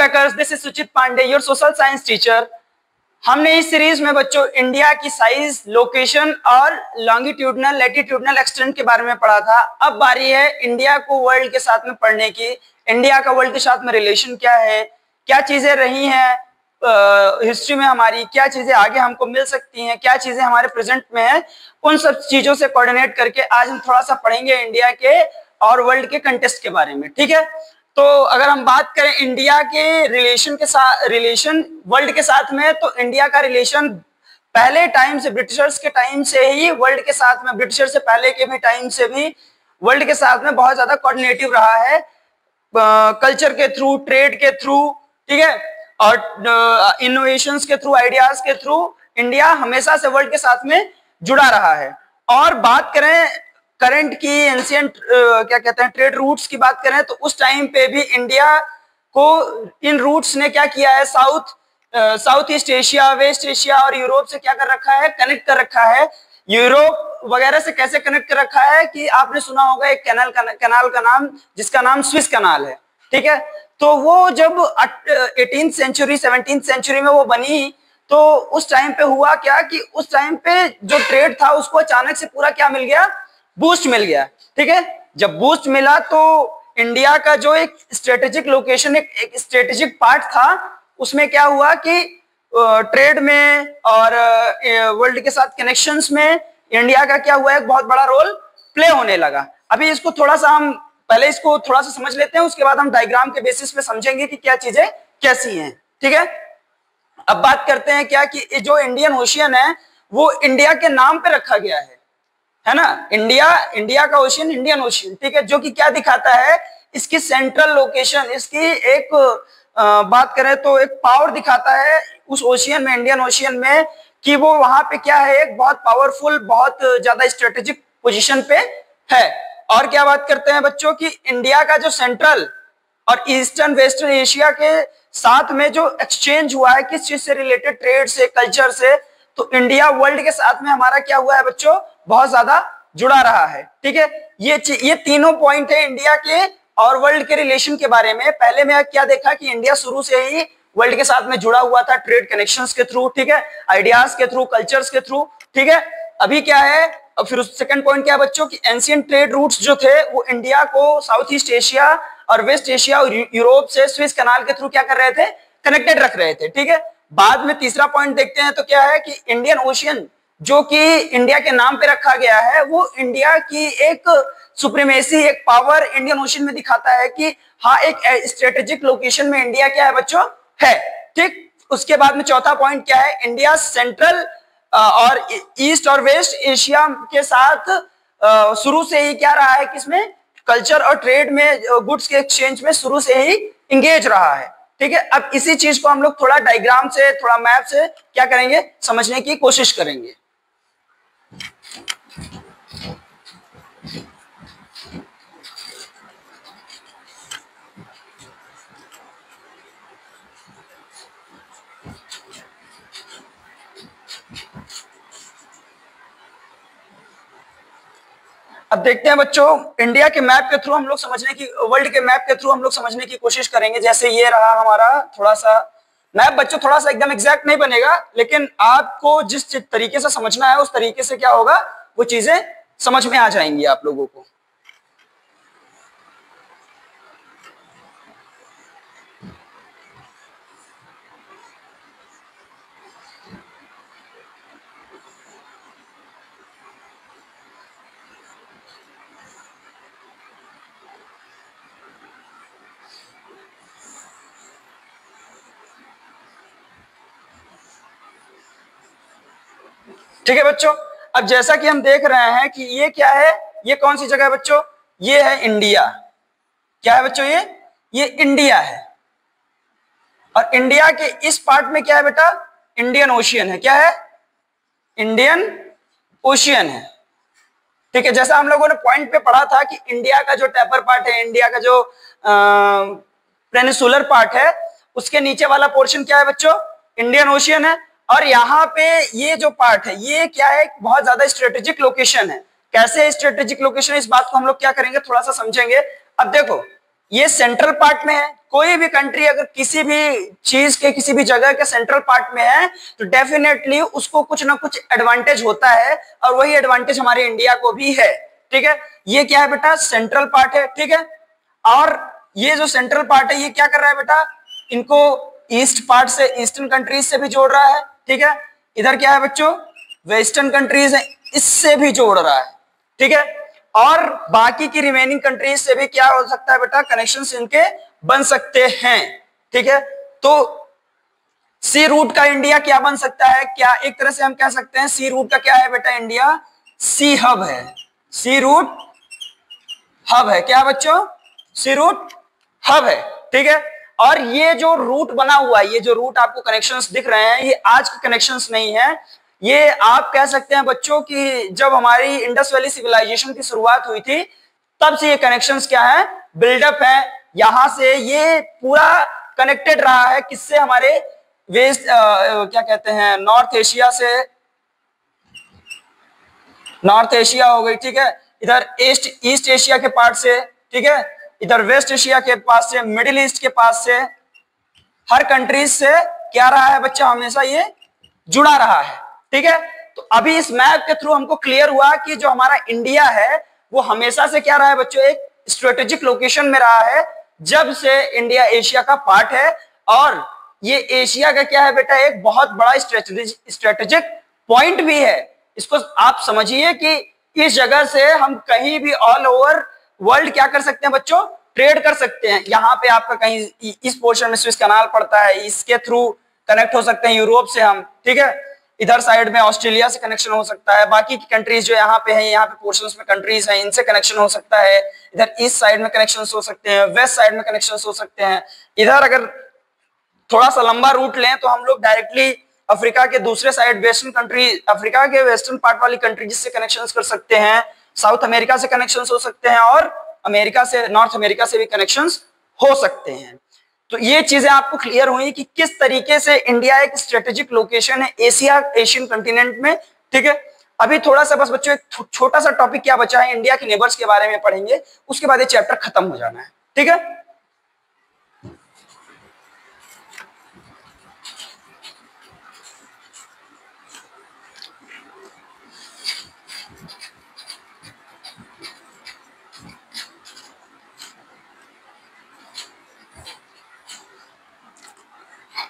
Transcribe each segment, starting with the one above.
Bakers, this is Suchit Pandey, your social science teacher. हमने इस series में बच्चों इंडिया की साइज, लोकेशन और लॉन्गिट्यूडनल, लैटिट्यूडनल एक्सटेंट के बारे में पढ़ा था। अब बारी है इंडिया को वर्ल्ड के साथ में पढ़ने की। इंडिया का वर्ल्ड के साथ में रिलेशन क्या है, क्या चीजें रही हैं हिस्ट्री में हमारी, क्या चीजें आगे हमको मिल सकती हैं, क्या चीजें हमारे प्रेजेंट में है, उन सब चीजों से कोऑर्डिनेट करके आज हम थोड़ा सा पढ़ेंगे इंडिया के और वर्ल्ड के कंटेस्ट के बारे में। ठीक है, तो अगर हम बात करें इंडिया के रिलेशन के साथ, रिलेशन वर्ल्ड के साथ में, तो इंडिया का रिलेशन पहले टाइम से, ब्रिटिशर्स के टाइम से ही वर्ल्ड के साथ में, ब्रिटिशर से पहले के भी टाइम से भी वर्ल्ड के साथ में बहुत ज्यादा कोऑर्डिनेटिव रहा है, कल्चर के थ्रू, ट्रेड के थ्रू, ठीक है, और इनोवेशंस के थ्रू, आइडियाज के थ्रू इंडिया हमेशा से वर्ल्ड के साथ में जुड़ा रहा है। और बात करें करंट की, एंशिएंट क्या कहते हैं, ट्रेड रूट्स की बात करें, तो उस टाइम पे भी इंडिया को इन रूट्स ने क्या किया है, South East Asia, West Asia और यूरोप से क्या कर रखा है, कनेक्ट कर रखा है। यूरोप वगैरह से कैसे कनेक्ट कर रखा है कि आपने सुना होगा एक कैनाल का नाम, जिसका नाम स्विस कैनाल है। ठीक है, तो वो जब 18th सेंचुरी 17th सेंचुरी में वो बनी, तो उस टाइम पे हुआ क्या कि उस टाइम पे जो ट्रेड था उसको अचानक से पूरा क्या मिल गया, बूस्ट मिल गया। ठीक है, जब बूस्ट मिला तो इंडिया का जो एक स्ट्रेटेजिक लोकेशन, एक स्ट्रेटेजिक पार्ट था, उसमें क्या हुआ कि ट्रेड में और वर्ल्ड के साथ कनेक्शंस में इंडिया का क्या हुआ, एक बहुत बड़ा रोल प्ले होने लगा। अभी इसको थोड़ा सा हम पहले इसको थोड़ा सा समझ लेते हैं, उसके बाद हम डायग्राम के बेसिस पे समझेंगे कि क्या चीजें कैसी हैं। ठीक है, अब बात करते हैं क्या कि जो इंडियन ओशियन है वो इंडिया के नाम पे रखा गया है ना, इंडिया का ओशियन इंडियन ओशियन। ठीक है, जो कि क्या दिखाता है, इसकी सेंट्रल लोकेशन, इसकी एक बात करें तो एक पावर दिखाता है उस ओशियन में, इंडियन ओशियन में, कि वो वहां पे क्या है, एक बहुत पावरफुल, बहुत ज्यादा स्ट्रेटेजिक पोजीशन पे है। और क्या बात करते हैं बच्चों की इंडिया का जो सेंट्रल और ईस्टर्न वेस्टर्न एशिया के साथ में जो एक्सचेंज हुआ है, किस चीज से रिलेटेड, ट्रेड से, कल्चर से, तो इंडिया वर्ल्ड के साथ में हमारा क्या हुआ है बच्चों, बहुत ज्यादा जुड़ा रहा है। ठीक है, ये तीनों पॉइंट है इंडिया के और वर्ल्ड के रिलेशन के बारे में। पहले मैं क्या देखा कि इंडिया शुरू से ही वर्ल्ड के साथ में जुड़ा हुआ था, ट्रेड कनेक्शंस के थ्रू, ठीक है, आइडियाज के थ्रू, कल्चर्स के थ्रू। ठीक है, अभी क्या है, और फिर सेकंड पॉइंट क्या है बच्चों की, एंशिएंट ट्रेड रूट्स जो थे वो इंडिया को साउथ ईस्ट एशिया और वेस्ट एशिया और यूरोप से स्विस कैनाल के थ्रू क्या कर रहे थे, कनेक्टेड रख रहे थे। ठीक है, बाद में तीसरा पॉइंट देखते हैं तो क्या है कि इंडियन ओशियन जो कि इंडिया के नाम पे रखा गया है, वो इंडिया की एक सुप्रीमेसी, एक पावर इंडियन ओशियन में दिखाता है कि हाँ, एक स्ट्रेटेजिक लोकेशन में इंडिया क्या है बच्चों, है। ठीक, उसके बाद में चौथा पॉइंट क्या है, इंडिया सेंट्रल और ईस्ट और वेस्ट एशिया के साथ शुरू से ही क्या रहा है, किसमें, कल्चर और ट्रेड में, गुड्स के एक्सचेंज में शुरू से ही इंगेज रहा है। ठीक है, अब इसी चीज को हम लोग थोड़ा डायग्राम से, थोड़ा मैप से क्या करेंगे, समझने की कोशिश करेंगे। अब देखते हैं बच्चों, इंडिया के मैप के थ्रू हम लोग समझने की, वर्ल्ड के मैप के थ्रू हम लोग समझने की कोशिश करेंगे। जैसे ये रहा हमारा थोड़ा सा मैप बच्चों, थोड़ा सा एकदम एग्जैक्ट नहीं बनेगा, लेकिन आपको जिस तरीके से समझना है उस तरीके से क्या होगा, वो चीजें समझ में आ जाएंगी आप लोगों को। ठीक है बच्चों, अब जैसा कि हम देख रहे हैं कि ये क्या है, ये कौन सी जगह है बच्चों, ये है इंडिया। क्या है बच्चों, ये इंडिया है। और इंडिया के इस पार्ट में क्या है बेटा, इंडियन ओशियन है। क्या है, इंडियन ओशियन है। ठीक है, जैसा हम लोगों ने पॉइंट पे पढ़ा था कि इंडिया का जो टेपर पार्ट है, इंडिया का जो पेनिसुलर पार्ट है, उसके नीचे वाला पोर्शन क्या है बच्चों, इंडियन ओशियन है। और यहाँ पे ये जो पार्ट है, ये क्या है, बहुत ज्यादा स्ट्रेटेजिक लोकेशन है। कैसे स्ट्रेटेजिक लोकेशन है, इस बात को हम लोग क्या करेंगे, थोड़ा सा समझेंगे। अब देखो, ये सेंट्रल पार्ट में है। कोई भी कंट्री अगर किसी भी चीज के किसी भी जगह के सेंट्रल पार्ट में है तो डेफिनेटली उसको कुछ ना कुछ एडवांटेज होता है, और वही एडवांटेज हमारे इंडिया को भी है। ठीक है, ये क्या है बेटा, सेंट्रल पार्ट है। ठीक है, और ये जो सेंट्रल पार्ट है ये क्या कर रहा है बेटा, इनको ईस्ट पार्ट से, ईस्टर्न कंट्रीज से भी जोड़ रहा है। ठीक है, इधर क्या है बच्चों, वेस्टर्न कंट्रीज है, इससे भी जोड़ रहा है। ठीक है, और बाकी की रिमेनिंग कंट्रीज से भी क्या हो सकता है बेटा, कनेक्शंस इनके बन सकते हैं। ठीक है, तो सी रूट का इंडिया क्या बन सकता है, क्या एक तरह से हम कह सकते हैं सी रूट का क्या है बेटा, इंडिया सी हब है। सी रूट हब है, क्या बच्चों, सी रूट हब है। ठीक है, और ये जो रूट बना हुआ है, ये जो रूट आपको कनेक्शंस दिख रहे हैं, ये आज के कनेक्शंस नहीं है। ये आप कह सकते हैं बच्चों कि जब हमारी इंडस वैली सिविलाइजेशन की शुरुआत हुई थी तब से ये कनेक्शंस क्या है, बिल्डअप है। यहां से ये पूरा कनेक्टेड रहा है किससे, हमारे वेस्ट क्या कहते हैं, नॉर्थ एशिया से, नॉर्थ एशिया हो गई। ठीक है, इधर ईस्ट एशिया के पार्ट से, ठीक है, इधर वेस्ट एशिया के पास से, मिडिल ईस्ट के पास से, हर कंट्रीज से क्या रहा है बच्चा, हमेशा ये जुड़ा रहा है। ठीक है, तो अभी इस मैप के थ्रू हमको क्लियर हुआ कि जो हमारा इंडिया है वो हमेशा से क्या रहा है बच्चों, एक स्ट्रेटेजिक लोकेशन में रहा है जब से इंडिया एशिया का पार्ट है। और ये एशिया का क्या है बेटा, एक बहुत बड़ा स्ट्रेटेजिक पॉइंट भी है। इसको आप समझिए कि इस जगह से हम कहीं भी ऑल ओवर वर्ल्ड क्या कर सकते हैं बच्चों, ट्रेड कर सकते हैं। यहाँ पे आपका कहीं इस पोर्शन में स्विस कैनाल पड़ता है, इसके थ्रू कनेक्ट हो सकते हैं यूरोप से हम। ठीक है, इधर साइड में ऑस्ट्रेलिया से कनेक्शन हो सकता है, बाकी की कंट्रीज जो यहाँ पे हैं, यहाँ पे पोर्शंस में कंट्रीज हैं, इनसे कनेक्शन हो सकता है। इधर ईस्ट साइड में कनेक्शन हो सकते हैं, वेस्ट साइड में कनेक्शन हो सकते हैं। इधर अगर थोड़ा सा लंबा रूट लें तो हम लोग डायरेक्टली अफ्रीका के दूसरे साइड, वेस्टर्न कंट्री, अफ्रीका के वेस्टर्न पार्ट वाली कंट्रीज से कनेक्शन कर सकते हैं, साउथ अमेरिका से कनेक्शन हो सकते हैं, और अमेरिका से, नॉर्थ अमेरिका से भी कनेक्शन हो सकते हैं। तो ये चीजें आपको क्लियर हुई कि किस तरीके से इंडिया एक स्ट्रेटेजिक लोकेशन है एशियन कंटिनेंट में। ठीक है, अभी थोड़ा सा बस बच्चों एक छोटा सा टॉपिक क्या बचा है, इंडिया के नेबर्स के बारे में पढ़ेंगे, उसके बाद ये चैप्टर खत्म हो जाना है। ठीक है,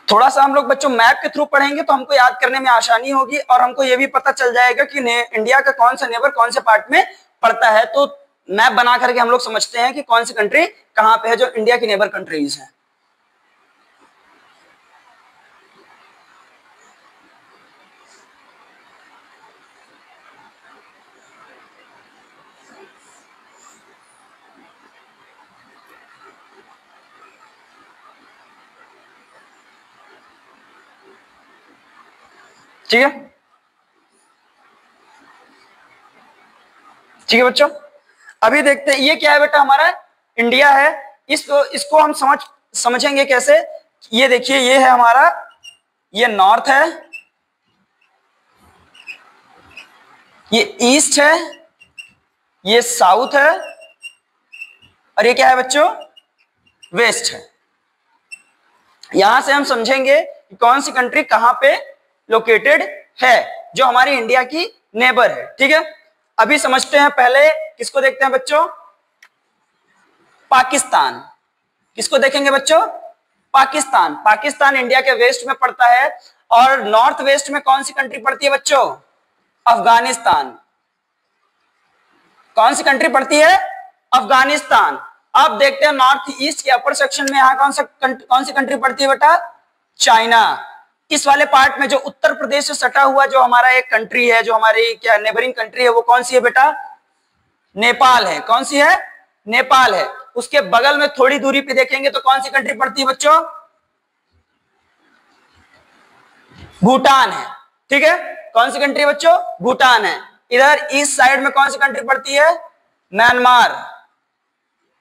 थोड़ा सा हम लोग बच्चों मैप के थ्रू पढ़ेंगे तो हमको याद करने में आसानी होगी, और हमको ये भी पता चल जाएगा कि इंडिया का कौन सा नेबर कौन से पार्ट में पड़ता है। तो मैप बना करके हम लोग समझते हैं कि कौन सी कंट्री कहाँ पे है जो इंडिया की नेबर कंट्रीज हैं। ठीक है, ठीक है बच्चों, अभी देखते हैं ये क्या है बेटा, हमारा इंडिया है। इसको हम समझेंगे कैसे। ये देखिए, ये है हमारा, ये नॉर्थ है, ये ईस्ट है, ये साउथ है, और ये क्या है बच्चों, वेस्ट है। यहां से हम समझेंगे कि कौन सी कंट्री कहां पे लोकेटेड है जो हमारी इंडिया की नेबर है। ठीक है, अभी समझते हैं, पहले किसको देखते हैं बच्चों, पाकिस्तान। किसको देखेंगे बच्चों, पाकिस्तान। पाकिस्तान इंडिया के वेस्ट में पड़ता है, और नॉर्थ वेस्ट में कौन सी कंट्री पड़ती है बच्चों, अफगानिस्तान। कौन सी कंट्री पड़ती है, अफगानिस्तान। अब देखते हैं नॉर्थ ईस्ट के अपर सेक्शन में यहाँ कौन सी कंट्री पड़ती है बेटा, चाइना। इस वाले पार्ट में जो उत्तर प्रदेश से सटा हुआ जो हमारा एक कंट्री है, जो हमारी क्या नेबरिंग कंट्री है, वो कौन सी है बेटा, नेपाल है। कौन सी है, नेपाल है। उसके बगल में थोड़ी दूरी पे देखेंगे तो कौन सी कंट्री पड़ती है बच्चों, भूटान है। ठीक है, कौन सी कंट्री बच्चों, भूटान है। इधर ईस्ट साइड में कौन सी कंट्री पड़ती है, म्यांमार,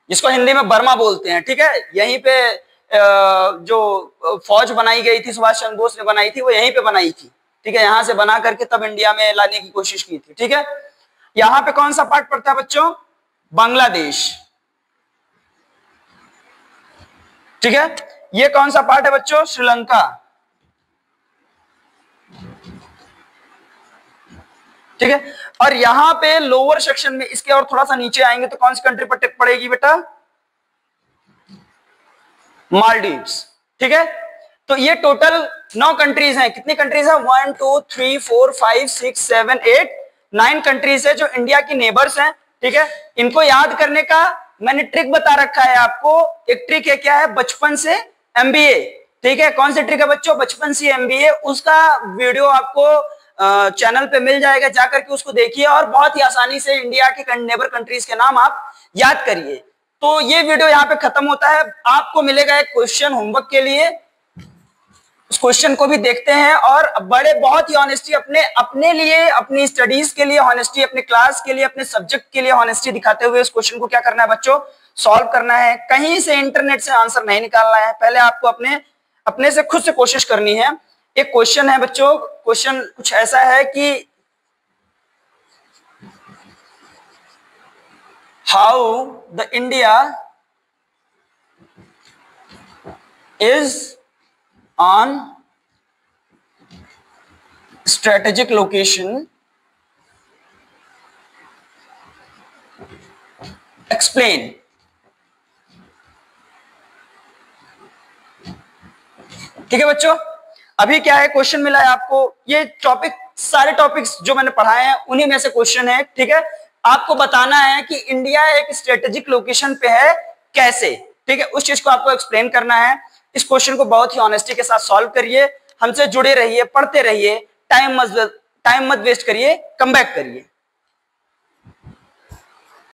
जिसको हिंदी में बर्मा बोलते हैं। ठीक है, यहीं पे जो फौज बनाई गई थी, सुभाष चंद्र बोस ने बनाई थी, वो यहीं पे बनाई थी। ठीक है, यहां से बना करके तब इंडिया में लाने की कोशिश की थी। ठीक है, यहाँ पे कौन सा पार्ट पड़ता है बच्चों, बांग्लादेश। ठीक है, ये कौन सा पार्ट है बच्चों? श्रीलंका। ठीक है, और यहां पे लोअर सेक्शन में इसके और थोड़ा सा नीचे आएंगे तो कौन सी कंट्री पर टिक पड़ेगी बेटा? मालदीव्स। ठीक है, तो ये टोटल 9 कंट्रीज हैं। कितनी कंट्रीज है? 1 2 3 4 5 6 7 8 9 कंट्रीज है जो इंडिया की नेबर्स हैं। ठीक है, इनको याद करने का मैंने ट्रिक बता रखा है आपको। एक ट्रिक है, क्या है? बचपन से एमबीए। ठीक है, कौन सी ट्रिक है बच्चों? बचपन से एमबीए। उसका वीडियो आपको चैनल पे मिल जाएगा, जाकर के उसको देखिए और बहुत ही आसानी से इंडिया के नेबर कंट्रीज के नाम आप याद करिए। तो ये वीडियो यहाँ पे खत्म होता है। आपको मिलेगा एक क्वेश्चन होमवर्क के लिए, उस क्वेश्चन को भी देखते हैं और बड़े बहुत ही ऑनेस्टी अपने लिए, अपनी स्टडीज के लिए ऑनेस्टी, अपने क्लास के लिए, अपने सब्जेक्ट के लिए ऑनेस्टी दिखाते हुए इस क्वेश्चन को क्या करना है बच्चों? सॉल्व करना है। कहीं से इंटरनेट से आंसर नहीं निकालना है, पहले आपको अपने से खुद से कोशिश करनी है। एक क्वेश्चन है बच्चों, क्वेश्चन कुछ ऐसा है कि how the India is on strategic location, explain। ठीक है बच्चों, अभी क्या है, क्वेश्चन मिला है आपको। ये टॉपिक, सारे टॉपिक्स जो मैंने पढ़ाए हैं उन्हीं में से क्वेश्चन है। ठीक है, आपको बताना है कि इंडिया एक स्ट्रेटेजिक लोकेशन पे है कैसे। ठीक है, उस चीज को आपको एक्सप्लेन करना है। इस क्वेश्चन को बहुत ही ऑनेस्टी के साथ सॉल्व करिए, हमसे जुड़े रहिए, पढ़ते रहिए, टाइम मत वेस्ट करिए, कम बैक करिए।